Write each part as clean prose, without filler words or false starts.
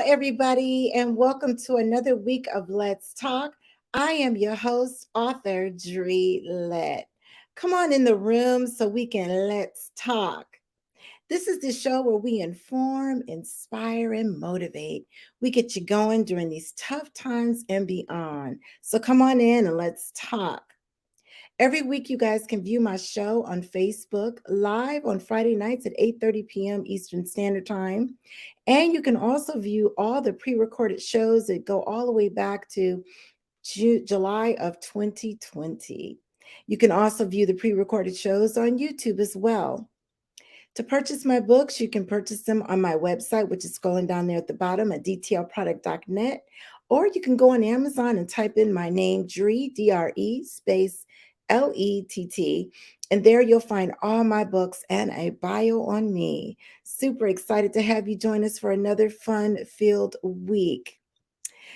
everybody, and welcome to another week of Let's Talk. I am your host, author Dre Lett. Come on in the room so we can let's talk. This is the show where we inform, inspire, and motivate. We get you going during these tough times and beyond. So come on in and let's talk. Every week, you guys can view my show on Facebook live on Friday nights at 8:30 p.m. Eastern Standard Time. And you can also view all the pre recorded shows that go all the way back to July of 2020. You can also view the pre recorded shows on YouTube as well. To purchase my books, you can purchase them on my website, which is scrolling down there at the bottom at dtlproduct.net. Or you can go on Amazon and type in my name, Dre, D-R-E, space Lett. And there you'll find all my books and a bio on me. Super excited to have you join us for another fun-filled week.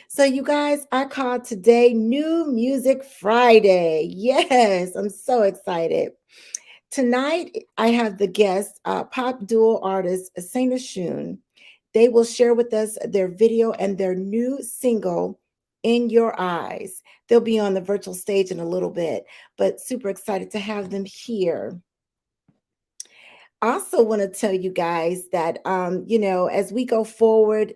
So, you guys, I called today New Music Friday. Yes, I'm so excited. Tonight, I have the guest, pop duo artist Saint Oshun. They will share with us their video and their new single, In Your Eyes. They'll be on the virtual stage in a little bit, but super excited to have them here. I also want to tell you guys that, as we go forward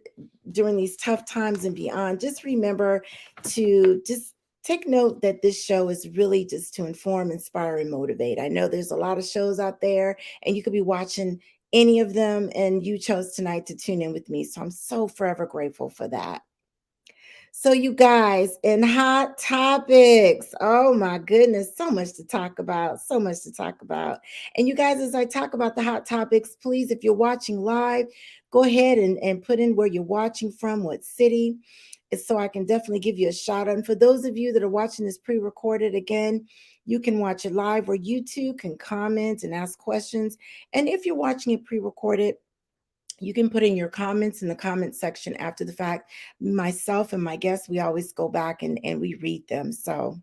during these tough times and beyond, just remember to just take note that this show is really just to inform, inspire, and motivate. I know there's a lot of shows out there, and you could be watching any of them, and you chose tonight to tune in with me. So I'm so forever grateful for that. So, you guys, in hot topics, oh my goodness, so much to talk about, so much to talk about. And you guys, as I talk about the hot topics, please, if you're watching live, go ahead and put in where you're watching from, what city. It's so I can definitely give you a shout out. And for those of you that are watching this pre recorded, again, you can watch it live, or you too can comment and ask questions. And if you're watching it pre recorded, you can put in your comments in the comment section after the fact. Myself and my guests, we always go back and we read them. So,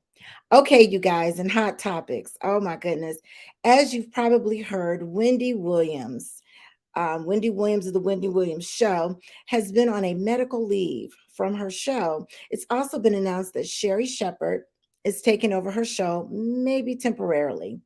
okay, you guys, and hot topics. Oh my goodness. As you've probably heard, Wendy Williams of the Wendy Williams Show, has been on a medical leave from her show. It's also been announced that Sherry Shepherd is taking over her show, maybe temporarily.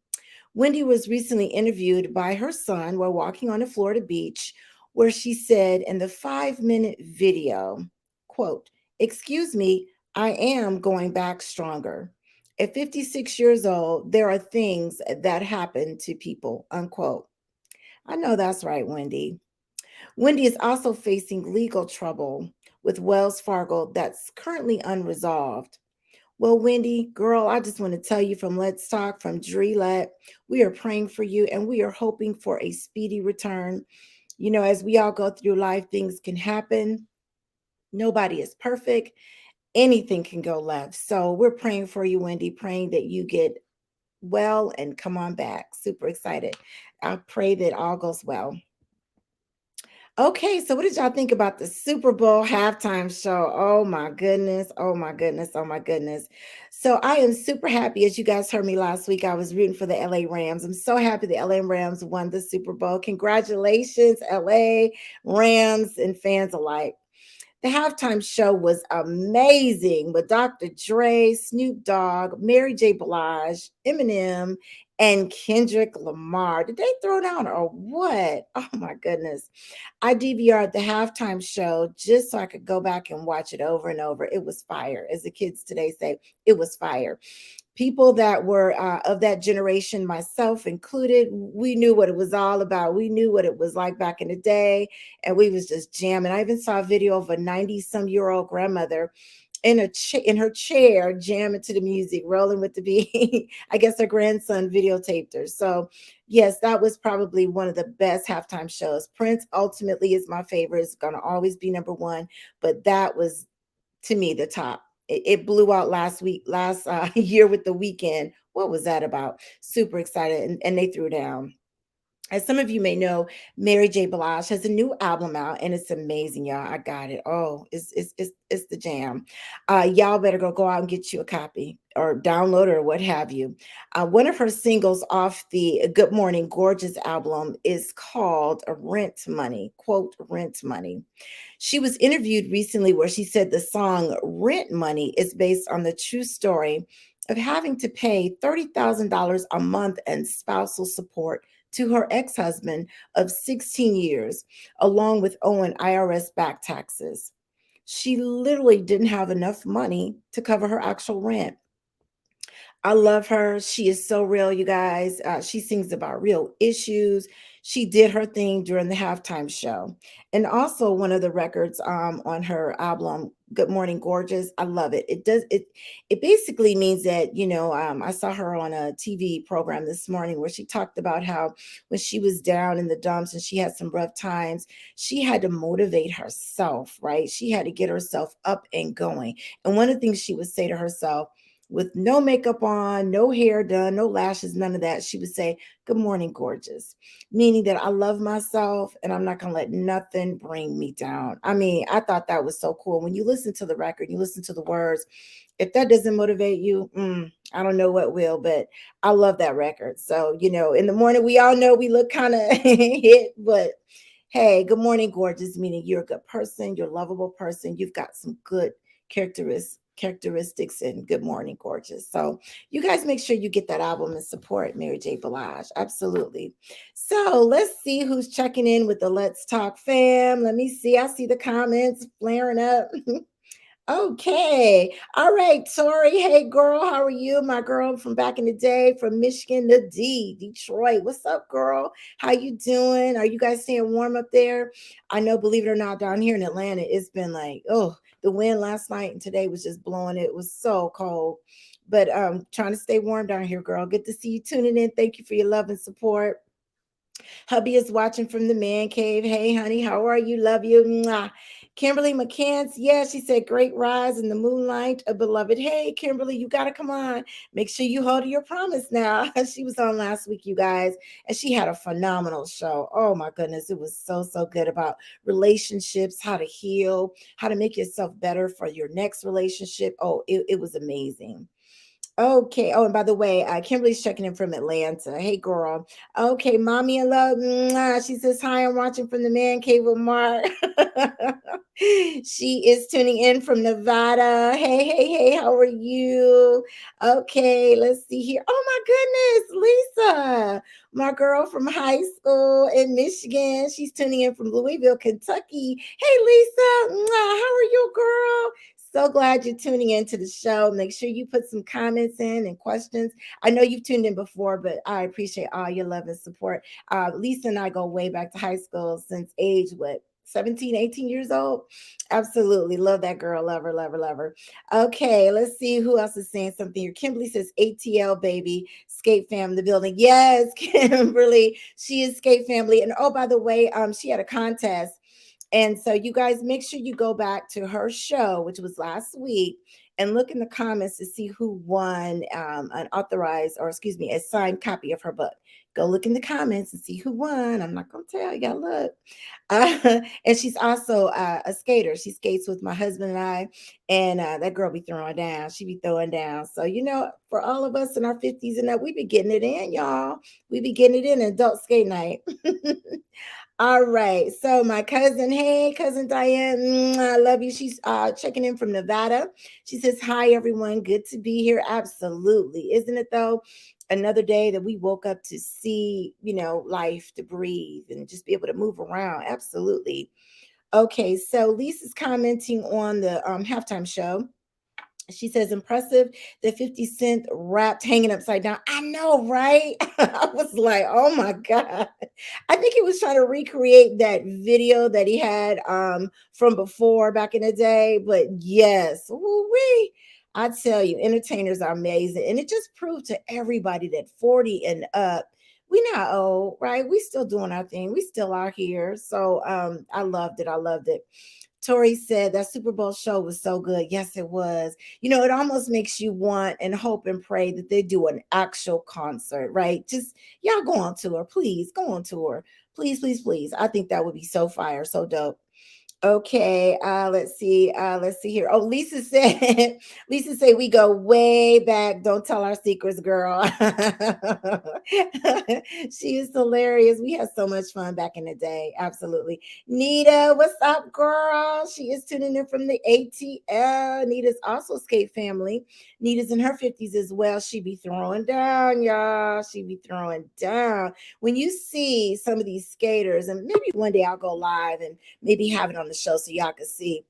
Wendy was recently interviewed by her son while walking on a Florida beach, where she said in the 5-minute video, quote, "Excuse me, I am going back stronger. At 56 years old, there are things that happen to people," unquote. I know that's right, Wendy. Wendy is also facing legal trouble with Wells Fargo that's currently unresolved. Well, Wendy, girl, I just want to tell you from Let's Talk, from Dre Lett, we are praying for you and we are hoping for a speedy return. You know, as we all go through life, things can happen. Nobody is perfect. Anything can go left. So we're praying for you, Wendy, praying that you get well and come on back. Super excited. I pray that all goes well. Okay, so what did y'all think about the Super Bowl halftime show? Oh my goodness. Oh my goodness. Oh my goodness. So I am super happy. As you guys heard me last week, I was rooting for the LA Rams. I'm so happy the LA Rams won the Super Bowl. Congratulations, LA Rams and fans alike. The halftime show was amazing with Dr. Dre, Snoop Dogg, Mary J. Blige, Eminem, and Kendrick Lamar. Did they throw down or what? Oh my goodness. I DVR'd the halftime show just so I could go back and watch it over and over. It was fire. As the kids today say, it was fire. People that were of that generation, myself included, we knew what it was all about. We knew what it was like back in the day, and we was just jamming. I even saw a video of a 90-some-year-old grandmother in her chair jamming to the music, rolling with the beat. I guess her grandson videotaped her. So yes, that was probably one of the best halftime shows. Prince ultimately is my favorite. It's going to always be number one, but that was, to me, the top. It blew out last year with The Weekend. What was that about? Super excited, and they threw down. As some of you may know, Mary J. Blige has a new album out, and it's amazing, y'all. I got it. Oh, it's the jam. Y'all better go out and get you a copy. or download or what have you. One of her singles off the Good Morning Gorgeous album is called Rent Money, quote, Rent Money. She was interviewed recently where she said the song Rent Money is based on the true story of having to pay $30,000 a month in spousal support to her ex husband of 16 years, along with owing IRS back taxes. She literally didn't have enough money to cover her actual rent. I love her. She is so real, you guys. She sings about real issues. She did her thing during the halftime show. And also one of the records on her album, Good Morning Gorgeous. I love it. It basically means that, I saw her on a TV program this morning where she talked about how when she was down in the dumps and she had some rough times, she had to motivate herself, right? She had to get herself up and going. And one of the things she would say to herself, with no makeup on, no hair done, no lashes, none of that, she would say, "Good morning, gorgeous," meaning that I love myself and I'm not going to let nothing bring me down. I mean, I thought that was so cool. When you listen to the record, you listen to the words, if that doesn't motivate you, I don't know what will, but I love that record. So, in the morning, we all know we look kind of hit, but hey, good morning, gorgeous, meaning you're a good person, you're a lovable person, you've got some good characteristics and good morning, gorgeous. So you guys make sure you get that album and support Mary J. Blige. Absolutely. So let's see who's checking in with the Let's Talk fam. Let me see. I see the comments flaring up. Okay. All right, Tori. Hey, girl. How are you? My girl from back in the day from Michigan to Detroit. What's up, girl? How you doing? Are you guys staying warm up there? I know, believe it or not, down here in Atlanta, it's been like, oh, the wind last night and today was just blowing. It was so cold. But trying to stay warm down here, girl. Good to see you tuning in. Thank you for your love and support. Hubby is watching from the man cave. Hey, honey, how are you? Love you. Mwah. Kimberly McCants, yeah, she said, great rise in the moonlight, a beloved. Hey, Kimberly, you got to come on. Make sure you hold to your promise now. She was on last week, you guys, and she had a phenomenal show. Oh, my goodness. It was so, so good about relationships, how to heal, how to make yourself better for your next relationship. Oh, it was amazing. Okay. Oh, and by the way, Kimberly's checking in from Atlanta. Hey, girl. Okay, mommy in love. Mwah. She says, hi, I'm watching from the man cave with Mark. She is tuning in from Nevada. Hey, hey, hey, how are you? Okay, let's see here. Oh, my goodness, Lisa, my girl from high school in Michigan. She's tuning in from Louisville, Kentucky. Hey, Lisa, mwah, how are you, girl? So glad you're tuning into the show. Make sure you put some comments in and questions. I know you've tuned in before, but I appreciate all your love and support. Lisa and I go way back to high school since age, what, 17, 18 years old? Absolutely. Love that girl. Love her, love her, love her. Okay, let's see who else is saying something here. Kimberly says ATL baby, Skate Fam in the building. Yes, Kimberly. She is Skate Family. And oh, by the way, she had a contest, and so you guys make sure you go back to her show, which was last week, and look in the comments to see who won an authorized, or excuse me, a signed copy of her book. Go look in the comments and see who won. I'm not going to tell you. Gotta look. And she's also a skater. She skates with my husband and I, and that girl be throwing down. She be throwing down. So, for all of us in our 50s and up, we be getting it in, y'all. We be getting it in adult skate night. All right. So my cousin, hey, cousin Diane, I love you. She's checking in from Nevada. She says, hi, everyone. Good to be here. Absolutely. Isn't it, though? Another day that we woke up to see, life, to breathe and just be able to move around. Absolutely. Okay. So Lisa's commenting on the halftime show. She says, impressive that 50 Cent rapped hanging upside down. I know, right? I was like, oh my God. I think he was trying to recreate that video that he had from before back in the day. But yes, woo-wee. I tell you, entertainers are amazing. And it just proved to everybody that 40 and up, we not old, right? We still doing our thing. We still are here. So I loved it. I loved it. Tori said that Super Bowl show was so good. Yes, it was. It almost makes you want and hope and pray that they do an actual concert, right? Just y'all go on tour, please. Go on tour. Please, please, please. I think that would be so fire, so dope. Okay, let's see here. Oh, Lisa said, Lisa said we go way back. Don't tell our secrets, girl. She is hilarious. We had so much fun back in the day. Absolutely. Nita, what's up, girl? She is tuning in from the ATL. Nita's also skate family. Nita's in her 50s as well. She be throwing down, y'all. She be throwing down. When you see some of these skaters, and maybe one day I'll go live and maybe have it on the show so y'all can see.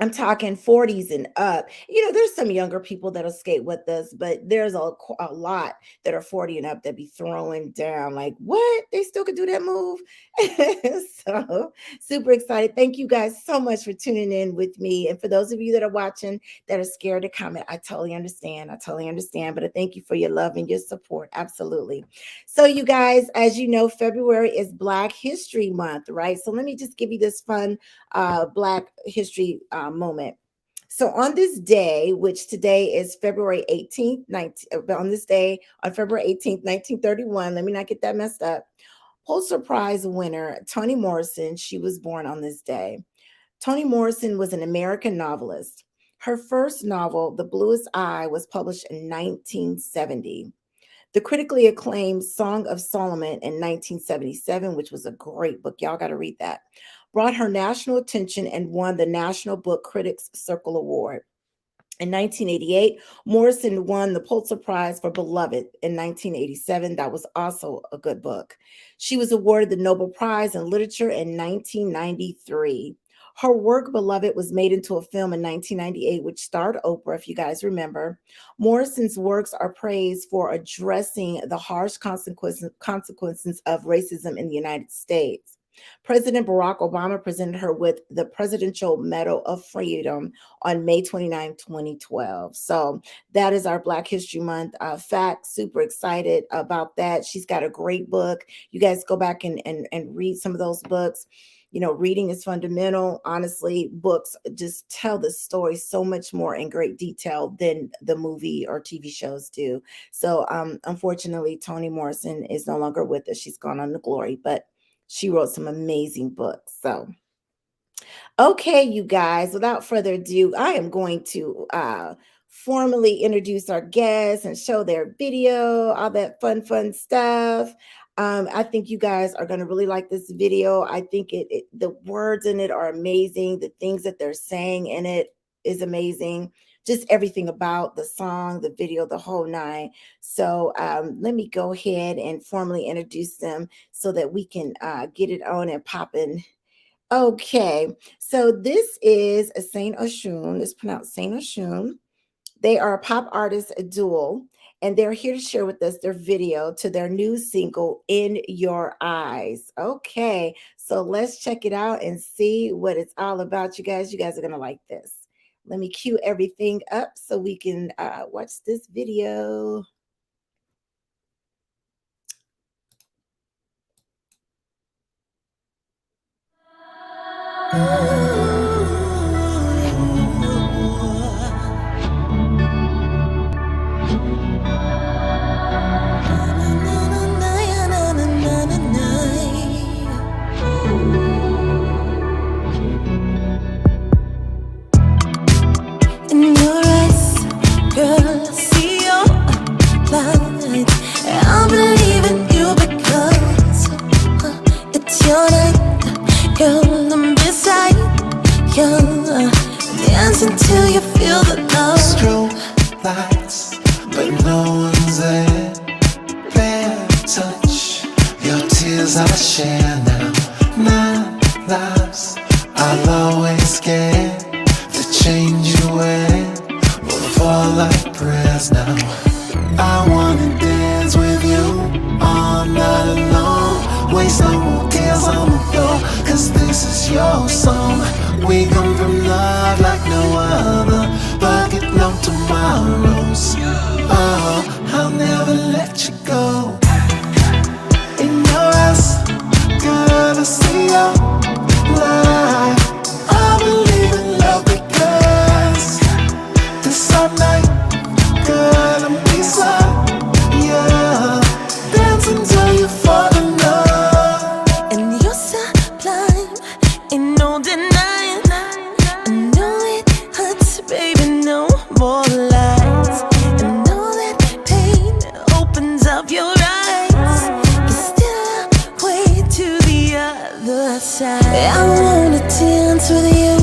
I'm talking 40s and up. You know, there's some younger people that'll skate with us, but there's a lot that are 40 and up that be throwing down. Like, what? They still could do that move? So, super excited. Thank you guys so much for tuning in with me. And for those of you that are watching that are scared to comment, I totally understand. I totally understand. But I thank you for your love and your support. Absolutely. So, you guys, as you know, February is Black History Month, right? So, let me just give you this fun Black History moment. So on this day, which today is February 18th, 19, on this day, on February 18th, 1931, let me not get that messed up, Pulitzer Prize winner Toni Morrison, she was born on this day. Toni Morrison was an American novelist. Her first novel, The Bluest Eye, was published in 1970. The critically acclaimed Song of Solomon in 1977, which was a great book, y'all got to read that, brought her national attention and won the National Book Critics Circle Award. In 1988, Morrison won the Pulitzer Prize for Beloved. In 1987, that was also a good book. She was awarded the Nobel Prize in Literature in 1993. Her work, Beloved, was made into a film in 1998, which starred Oprah, if you guys remember. Morrison's works are praised for addressing the harsh consequences of racism in the United States. President Barack Obama presented her with the Presidential Medal of Freedom on May 29, 2012. So that is our Black History Month fact. Super excited about that. She's got a great book. You guys go back and read some of those books. You know, reading is fundamental. Honestly, books just tell the story so much more in great detail than the movie or TV shows do. So unfortunately, Toni Morrison is no longer with us. She's gone on to glory, but she wrote some amazing books. So, okay, you guys, without further ado, I am going to formally introduce our guests and show their video, all that fun stuff. I think you guys are going to really like this video. I think the words in it are amazing. The things that they're saying in it is amazing. Just everything about the song, the video, the whole nine. So let me go ahead and formally introduce them so that we can get it on and popping. Okay, so this is a Saint Oshun. It's pronounced Saint Oshun. They are a pop artist duo, and they're here to share with us their video to their new single, In Your Eyes. Okay, so let's check it out and see what it's all about, you guys. You guys are going to like this. Let me cue everything up so we can watch this video. In your eyes, girl, I see your light. I believe in you because it's your night. Girl, I'm beside you. Dance until you feel the love. Strobe lights, but no one's there. Bare touch, your tears I share now. 9 lives, I'll always get to change you when we'll fall like prayers now. I wanna dance with you all night long. Waste no more tears on the floor, cause this is your song. We come from love like no other, bucket no tomorrows. Oh, I'll never let you go. In your eyes, girl, I see your light. I believe in love because this all night, girl, I'm beside you. Dance until you fall in love. And you're sublime in no denial. dance with you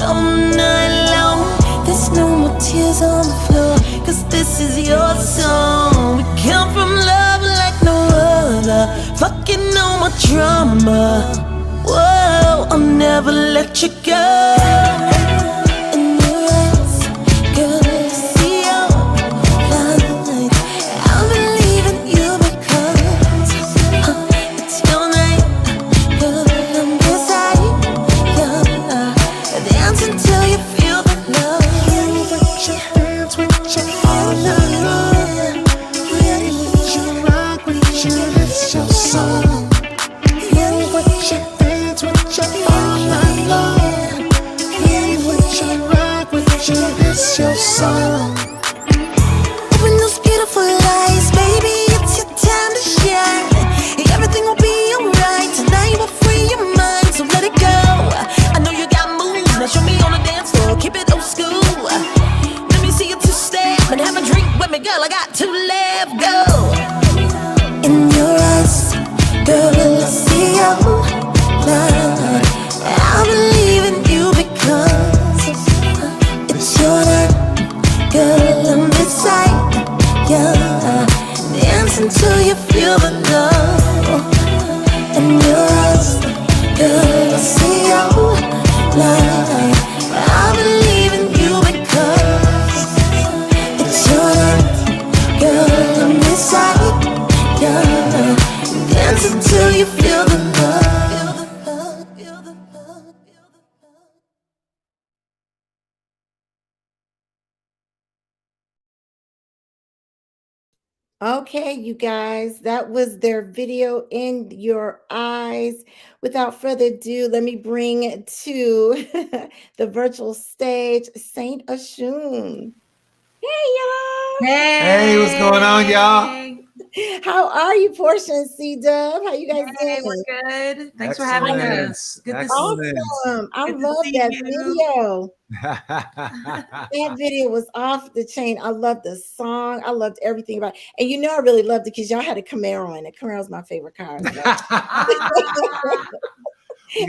all night long. There's no more tears on the floor, 'cause this is your song. We come from love like no other. Fucking no more drama. Whoa, I'll never let you go. In your eyes, girl, I see your light. I believe in you because it's your night. Girl, I'm beside you. Dance until you feel the love. With your hands, with your all night long. With you rock, with you, it's your song. With your hands, with your all night long. With you rock, with you, it's your song. Open those beautiful eyes, baby, it's your time to shine. Everything will be alright. Tonight you will free your mind, so let it go. I know you got moves, now show me on the dance floor. Keep it old school. Let me see you two-step and have a drink with me, girl. I got to let go. In your eyes, girl, I see your light. I believe in you because it's your night. Girl, I'm beside you. Dance until you feel the love. In your eyes, girl, I see your light. I believe in you because it's your night. Girl, I'm beside you. Dance until you feel the love. Feel the love, feel the love, feel the love. Okay, you guys, that was their video In Your Eyes. Without further ado, let me bring to the virtual stage Saint Oshun. Hey, y'all. Hey, what's going on, y'all? How are you, Portia and C Dub? How you guys Hey, doing? we're good. Thanks for having us. Good to Excellent. Awesome. I good to love see that you. video. That video was off the chain. I loved the song. I loved everything about it. And you know I really loved it because y'all had a Camaro in it. Camaro's my favorite car. So Ah, we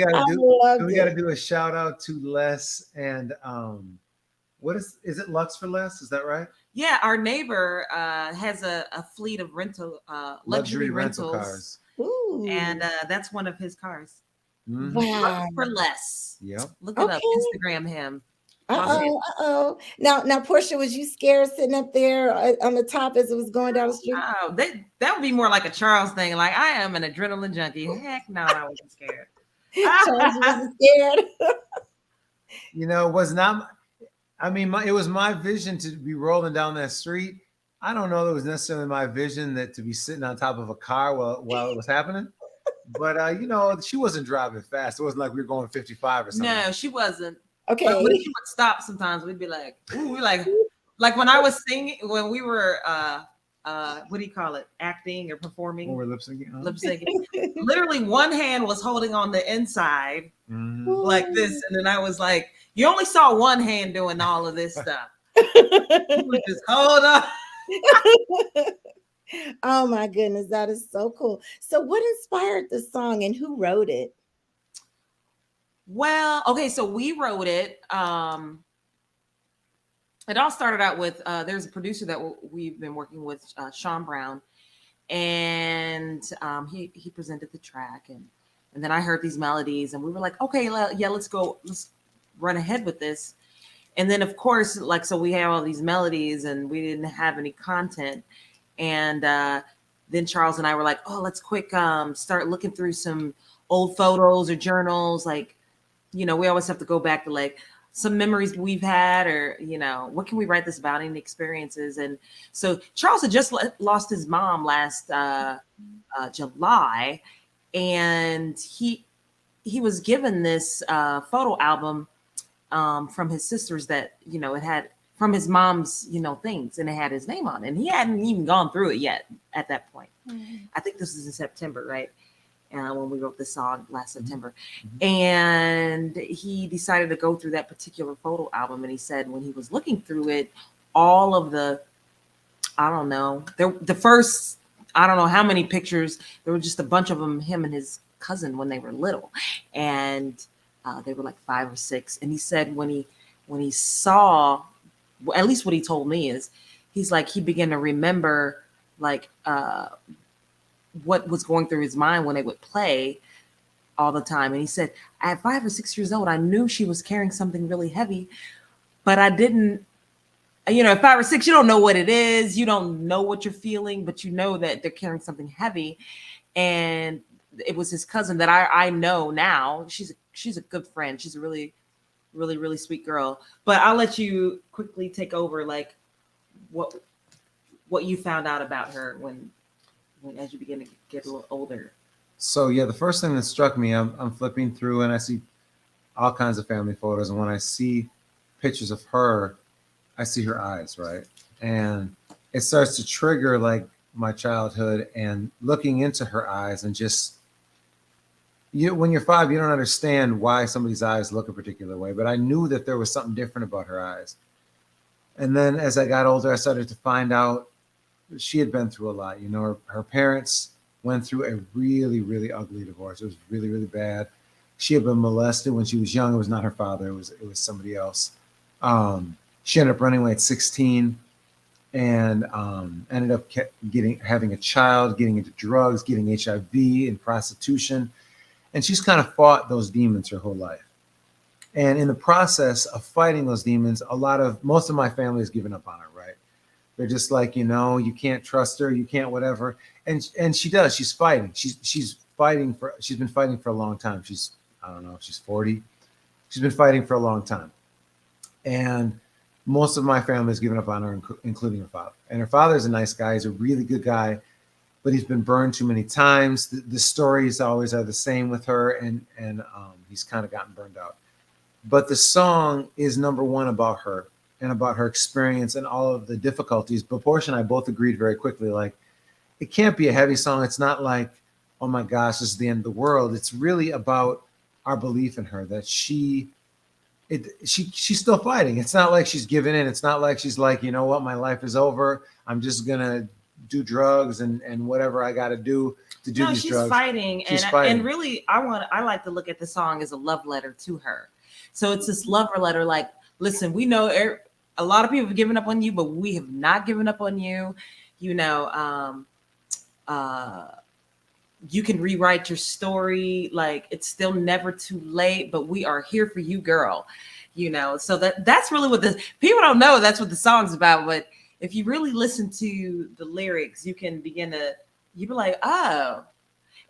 I we loved gotta it. do a shout out to Les and what is it Lux for Les? Is that right? yeah, our neighbor has a fleet of rental luxury Luxury rental rentals, cars. and Ooh. that's one of his cars. Hmm. Lux Wow. for less. Yep. Look it up. Okay. Instagram him. Awesome. Uh-oh. Uh-oh. Now, Portia, was you scared sitting up there on the top as it was going down the street? Oh, that would be more like a Charles thing. Like I am an adrenaline junkie. Heck no, I wasn't scared. Charles, you wasn't scared? You know, it was not. I mean, it was my vision to be rolling down that street. I don't know that it was necessarily my vision that to be sitting on top of a car while it was happening. But you know, she wasn't driving fast. It wasn't like we were going 55 or something. No, she wasn't. But Okay. when she would stop, sometimes we'd be like, "Ooh," we like when I was singing, when we were what do you call it, acting or When performing, we're lip syncing. Huh? lip syncing. Literally, one hand was holding on the inside Mhm. like this, and then I was like, you only saw one hand doing all of this stuff. You would just hold on. Oh my goodness, that is so cool. So what inspired the song and who wrote it? Well, okay, so we wrote it. It all started out with there's a producer that we've been working with, Sean Brown, and he presented the track, and then I heard these melodies, and we were like, okay, yeah, let's run ahead with this. And then of course, like, so we have all these melodies, and we didn't have any content, and then Charles and I were like, oh, let's quick start looking through some old photos or journals, like, we always have to go back to like some memories we've had, or what can we write this about, any experiences. And so Charles had just lost his mom last July, and he was given this photo album from his sisters that it had from his mom's things, and it had his name on it, and he hadn't even gone through it yet at that point. I think this is in September, right? When we wrote this song last September. And he decided to go through that particular photo album. And he said when he was looking through it, all of the, I don't know, the first, I don't know how many pictures, there were just a bunch of them, him and his cousin when they were little. And They were like 5 or 6, and he said when he saw, well, at least what he told me is, he's like he began to remember like what was going through his mind when they would play all the time. And he said, at 5 or 6 years old, I knew she was carrying something really heavy, but I didn't. At 5 or 6, you don't know what it is. You don't know what you're feeling, but you know that they're carrying something heavy. And it was his cousin that I know now. She's a good friend. She's a really, really, really sweet girl. But I'll let you quickly take over, like what you found out about her when as you begin to get a little older. So yeah, the first thing that struck me, I'm flipping through and I see all kinds of family photos, and when I see pictures of her, I see her eyes, right? And it starts to trigger like my childhood and looking into her eyes, and just when you're 5, you don't understand why somebody's eyes look a particular way, but I knew that there was something different about her eyes. And then as I got older, I started to find out she had been through a lot. Her parents went through a really, really ugly divorce. It was really, really bad. She had been molested when she was young. It was not her father. It was somebody else. She ended up running away at 16 and ended up having a child, getting into drugs, getting HIV and prostitution. And she's kind of fought those demons her whole life. And in the process of fighting those demons, most of my family has given up on her, right? They're just like, you can't trust her, you can't whatever. And she does. She's fighting. She's been fighting for a long time. I don't know, she's 40. She's been fighting for a long time. And most of my family has given up on her, including her father. And her father is a nice guy. He's a really good guy, but he's been burned too many times. The stories always are the same with her, and he's kind of gotten burned out. But the song is number one about her and about her experience and all of the difficulties. But Portia and I both agreed very quickly, like, it can't be a heavy song. It's not like, oh my gosh, this is the end of the world. It's really about our belief in her, that she's still fighting. It's not like she's given in. It's not like she's like, you know what, my life is over. I'm just gonna do drugs and whatever I got to do these drugs. She's fighting, and really, I like to look at the song as a love letter to her. So it's this love letter, like, listen, we know a lot of people have given up on you, but we have not given up on you. You can rewrite your story. Like, it's still never too late, but we are here for you, girl. So that's really what people don't know. That's what the song's about. But if you really listen to the lyrics, you can begin to, you be like, oh.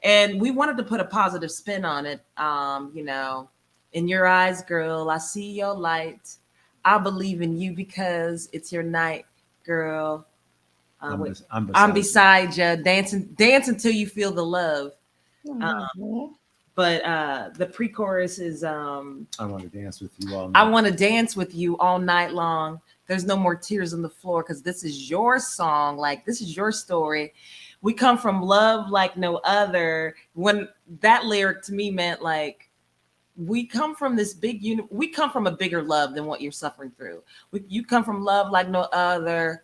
And we wanted to put a positive spin on it. In your eyes, girl, I see your light. I believe in you because it's your night, girl. I'm beside you, dancing till you feel the love. But the pre-chorus is I want to dance with you all night. I want to dance with you all night long. There's no more tears on the floor, because this is your song. Like, this is your story. We come from love like no other. When that lyric to me meant, like, we come from this we come from a bigger love than what you're suffering through. You come from love like no other.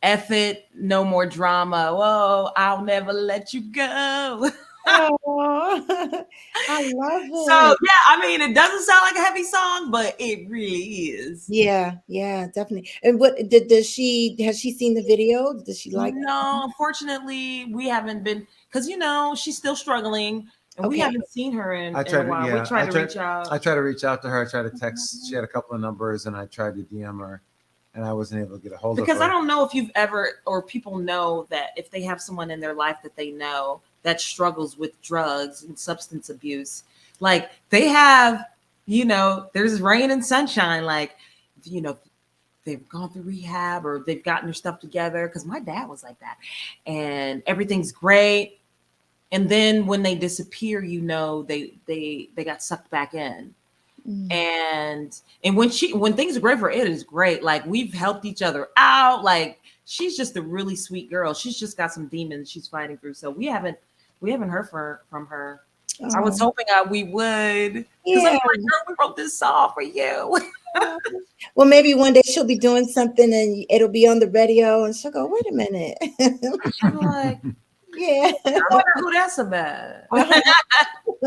F it, no more drama. Whoa, I'll never let you go. Oh, I love it. So yeah, it doesn't sound like a heavy song, but it really is. Yeah, definitely. And what has she seen the video? Does she like it? No, unfortunately, we haven't been, because she's still struggling. And we haven't seen her in a while. We tried to reach out. I tried to reach out to her. I tried to text. She had a couple of numbers, and I tried to DM her, and I wasn't able to get a hold of her. Because I don't know if you've ever, or people know that if they have someone in their life that they know that struggles with drugs and substance abuse, like, they have, there's rain and sunshine. Like, they've gone through rehab or they've gotten their stuff together. Because my dad was like that, and everything's great. And then when they disappear, they got sucked back in. And when things are great for it is great. Like, we've helped each other out. Like, she's just a really sweet girl. She's just got some demons she's fighting through. So we haven't heard from her. Oh. I was hoping we would. Because I'm like, girl, we wrote this song for you. Well, maybe one day she'll be doing something and it'll be on the radio, and she'll go, wait a minute. I'm like, Yeah. I wonder who that's about.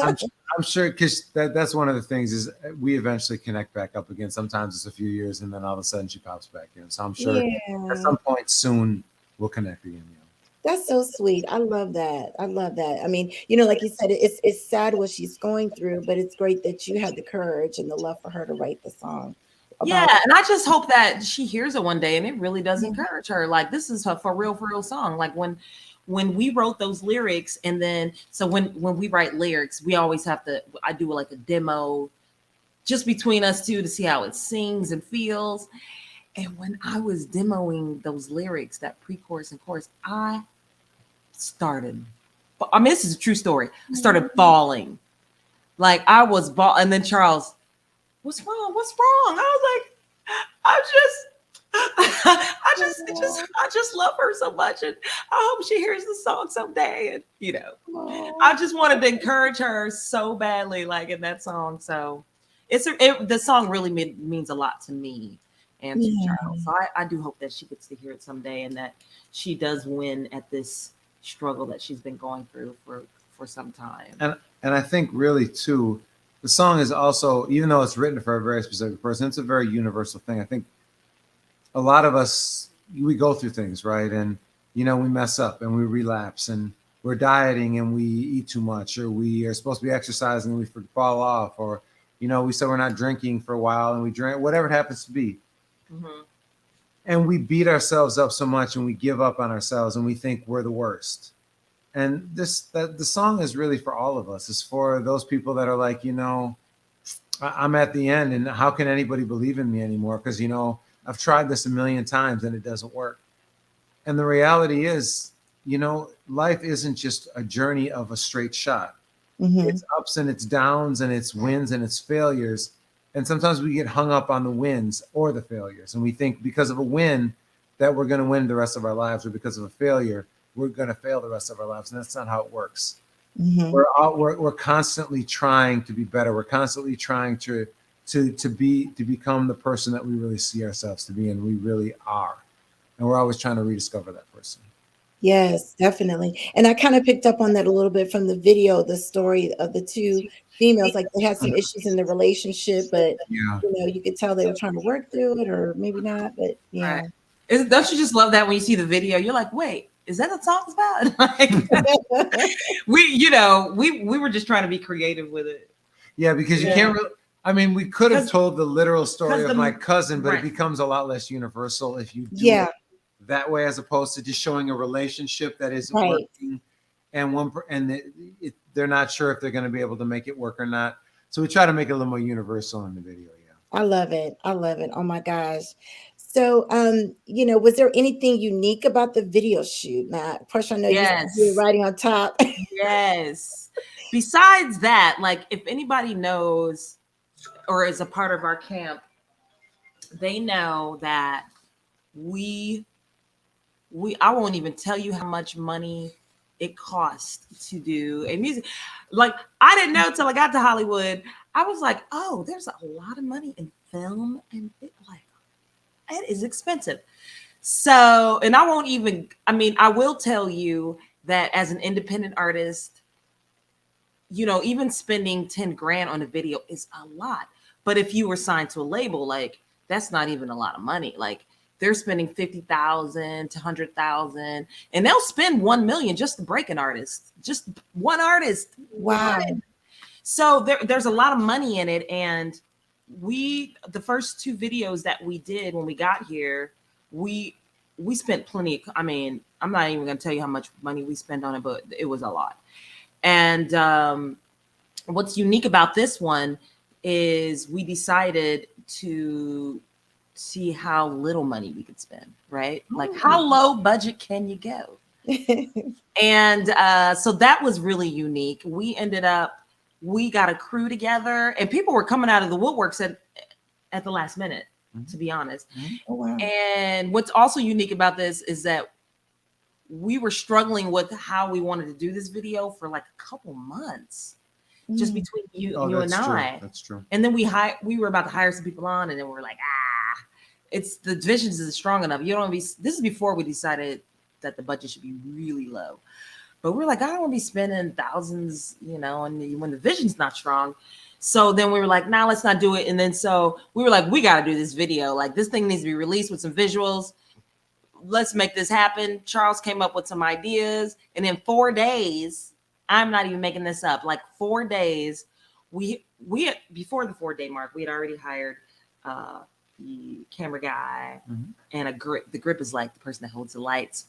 I'm, I'm sure because that's one of the things is we eventually connect back up again. Sometimes it's a few years, and then all of a sudden she pops back in. So I'm sure at Yeah. some point soon we'll connect again. That's so sweet. I love that. I love that. I mean, like you said, it's sad what she's going through, but it's great that you had the courage and the love for her to write the song Yeah, about. and I just hope that she hears it one day and it really does Yeah. encourage her. Like this is her for real song. Like when we wrote those lyrics, and then so when we write lyrics, we always have to. I do like a demo just between us two to see how it sings and feels. And when I was demoing those lyrics, that pre-chorus and chorus, I started. I mean, this is a true story. I started bawling, like I was bawling, and then Charles, what's wrong? What's wrong? I was like, I just. I just love her so much, and I hope she hears the song someday. And I just wanted to encourage her so badly, like in that song. So the song really means a lot to me and to Yeah. Charles. So I do hope that she gets to hear it someday, and that she does win at this struggle that she's been going through for some time. And I think really too, the song is also, even though it's written for a very specific person, it's a very universal thing. I think a lot of us, we go through things, right? And we mess up and we relapse, and we're dieting and we eat too much, or we are supposed to be exercising and we fall off, or we said we're not drinking for a while and we drink, whatever it happens to be. Mm-hmm. And we beat ourselves up so much, and we give up on ourselves, and we think we're the worst. And the song is really for all of us. It's for those people that are like, I'm at the end, and how can anybody believe in me anymore? Because I've tried this a million times and it doesn't work. And the reality is, life isn't just a journey of a straight shot. Mm-hmm. It's ups and it's downs and it's wins and it's failures. And sometimes we get hung up on the wins or the failures. And we think because of a win that we're going to win the rest of our lives, or because of a failure, we're going to fail the rest of our lives. And that's not how it works. Mm-hmm. We're constantly trying to be better. We're constantly trying to become the person that we really see ourselves to be, and we really are. And we're always trying to rediscover that person. Yes, definitely. And I kind of picked up on that a little bit from the video, the story of the two females. Like they had some issues in the relationship, but Yeah. you could tell they were trying to work through it, or maybe not. But yeah. Right. Don't you just love that when you see the video? You're like, wait, is that what song's about? Like, we were just trying to be creative with it. Yeah, because you can't really. I mean, we could have told the literal story of my cousin, but it becomes a lot less universal if you do it that way, as opposed to just showing a relationship that isn't working, and they're not sure if they're going to be able to make it work or not. So we try to make it a little more universal in the video. Yeah, I love it. I love it. Oh my gosh. So, was there anything unique about the video shoot? Now, of course, I know you're writing on top. Yes. Besides that, like if anybody knows or is a part of our camp, they know that I won't even tell you how much money it costs to do a music. Like I didn't know till I got to Hollywood. I was like, oh, there's a lot of money in film, and it is expensive. So, and I will tell you that as an independent artist, even spending 10 grand on a video is a lot. But if you were signed to a label, like that's not even a lot of money. Like they're spending 50,000 to 100,000, and they'll spend 1 million just to break an artist, just one artist. Wow. So there's a lot of money in it. And the first 2 videos that we did when we got here, we spent plenty. I'm not even going to tell you how much money we spent on it, but it was a lot. And what's unique about this one is we decided to see how little money we could spend, right? Like how low budget can you go? And so that was really unique. We got a crew together, and people were coming out of the woodworks at the last minute, to be honest. Oh, wow. And what's also unique about this is that we were struggling with how we wanted to do this video for like a couple months, just between you and I. That's true. And then we were about to hire some people on, and then we're like, it's the vision isn't strong enough. This is before we decided that the budget should be really low. But we're like, I don't want to be spending thousands, you know, and when the vision's not strong. So then we were like, nah, let's not do it. And then so we were like, we got to do this video. Like this thing needs to be released with some visuals. Let's make this happen. Charles came up with some ideas. And in 4 days, I'm not even making this up. Like 4 days, we had, before the 4 day mark, we had already hired the camera guy and a grip. The grip is like the person that holds the lights.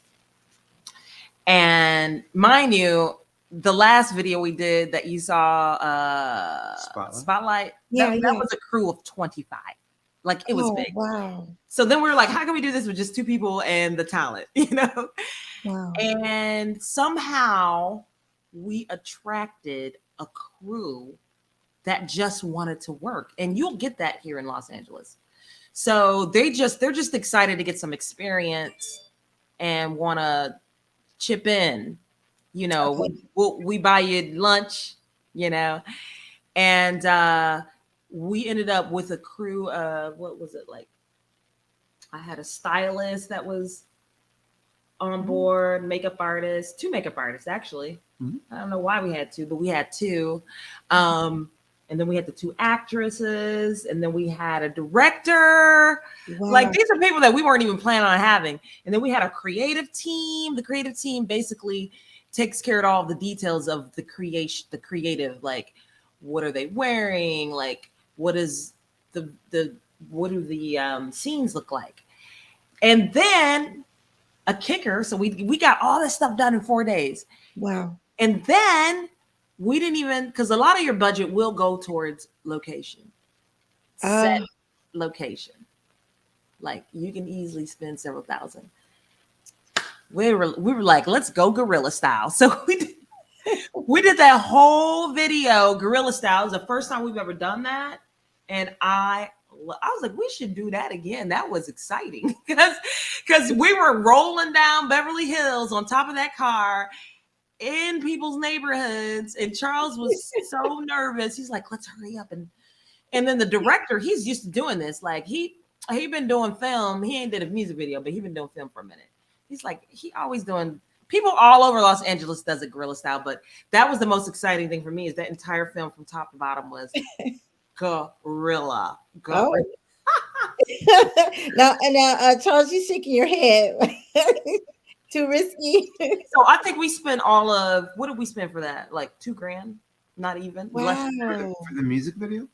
And mind you, the last video we did that you saw, Spotlight, that was a crew of 25. Like it was big. Wow. So then we were like, how can we do this with just 2 people and the talent, you know? Wow. And somehow we attracted a crew that just wanted to work. And you'll get that here in Los Angeles. So they're just excited to get some experience and want to chip in, you know. We buy you lunch, you know. And we ended up with a crew of, what was it, like, I had a stylist that was on board, makeup artist, 2 makeup artists actually. I don't know why we had 2, but we had 2. And then we had the 2 actresses, and then we had a director. Wow. Like these are people that we weren't even planning on having. And then we had a creative team. The creative team basically takes care of all the details of the creative, like what are they wearing? Like what is what do the scenes look like? And then a kicker. So we got all this stuff done in 4 days. Wow. And then we didn't even, because a lot of your budget will go towards location, set location. Like you can easily spend several thousand. We were like, let's go guerrilla style. So we did that whole video guerrilla style. It was the first time we've ever done that. And I was like, we should do that again. That was exciting because we were rolling down Beverly Hills on top of that car in people's neighborhoods, and Charles was so nervous. He's like, let's hurry up. And then the director, he's used to doing this. Like he been doing film. He ain't did a music video, but he been doing film for a minute. He's like, he always doing, people all over Los Angeles does it guerrilla style, but that was the most exciting thing for me, is that entire film from top to bottom was guerrilla. Oh. now, Charles, you shaking your head. Too risky. So I think we spent all of, what did we spend for that? Like $2,000? Not even. Wow. For the music video?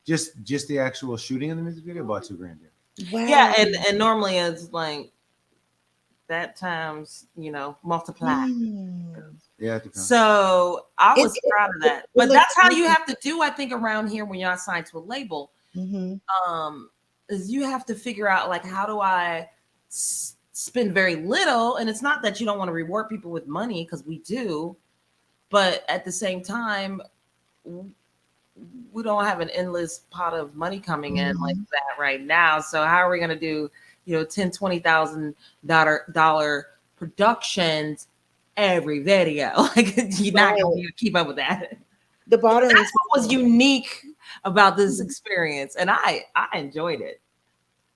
Just the actual shooting of the music video, about $2,000. Wow. Yeah, and normally it's like that times, you know, multiply. Yeah, it depends. So I was proud of that. But that's how you have to do, I think, around here when you're not signed to a label. Is you have to figure out, like, how do I spend very little? And it's not that you don't want to reward people with money, because we do, but at the same time, we don't have an endless pot of money coming in like that right now. So how are we going to do, you know, $10,000-$20,000 productions every video? Like you're not going to be able to keep up with that. That's what was unique about this experience, and I enjoyed it.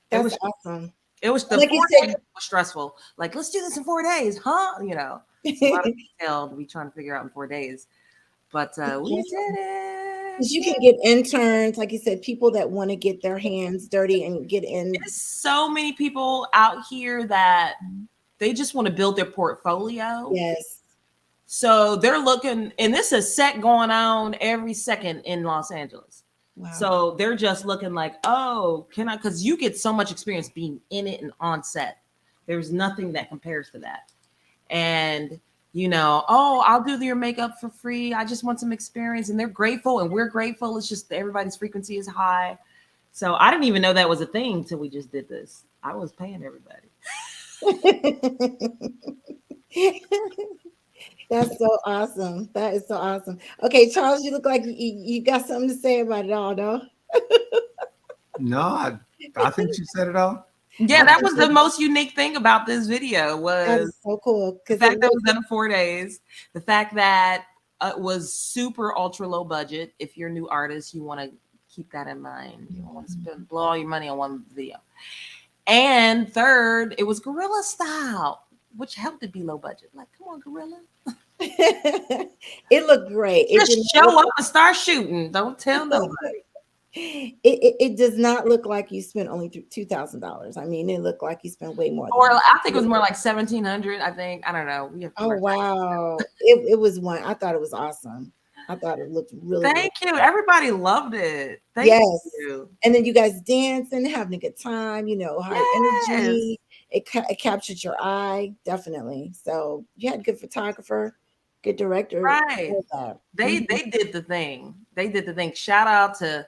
That's awesome. It was the 4 days was stressful. Like, let's do this in 4 days, huh? You know, it's a lot of detail to be trying to figure out in 4 days. But we did it. Because you can get interns, like you said, people that want to get their hands dirty and get in. There's so many people out here that they just want to build their portfolio. Yes. So they're looking, and this is set going on every second in Los Angeles. Wow. So they're just looking like, oh, can I? Because you get so much experience being in it and on set. There's nothing that compares to that. And, you know, oh, I'll do your makeup for free. I just want some experience. And they're grateful, and we're grateful. It's just everybody's frequency is high. So I didn't even know that was a thing till we just did this. I was paying everybody. That's so awesome. That is so awesome. Okay, Charles, you look like you got something to say about it all, though. No, I think you said it all. Yeah, that was the most unique thing about this video, was so cool. The fact that it was done in 4 days, the fact that it was super ultra low budget. If you're a new artist, you want to keep that in mind. You don't want to blow all your money on one video. And third, it was guerrilla style, which helped it be low budget. Like, come on, guerrilla. It looked great. It did Just not look show up and start shooting. Don't tell nobody. it does not look like you spent only $2,000. I mean, it looked like you spent way more Or than I think it was that. more like 1,700. I think, I don't know. We have to Oh work. wow. It was one. I thought it was awesome. I thought it looked really, really Thank you. Everybody loved it. Thank yes. you. And then you guys dancing, having a good time, high Yes. energy. It captured your eye, definitely. So you had good photographer, good director, Right. all that. They did the thing. They did the thing. Shout out to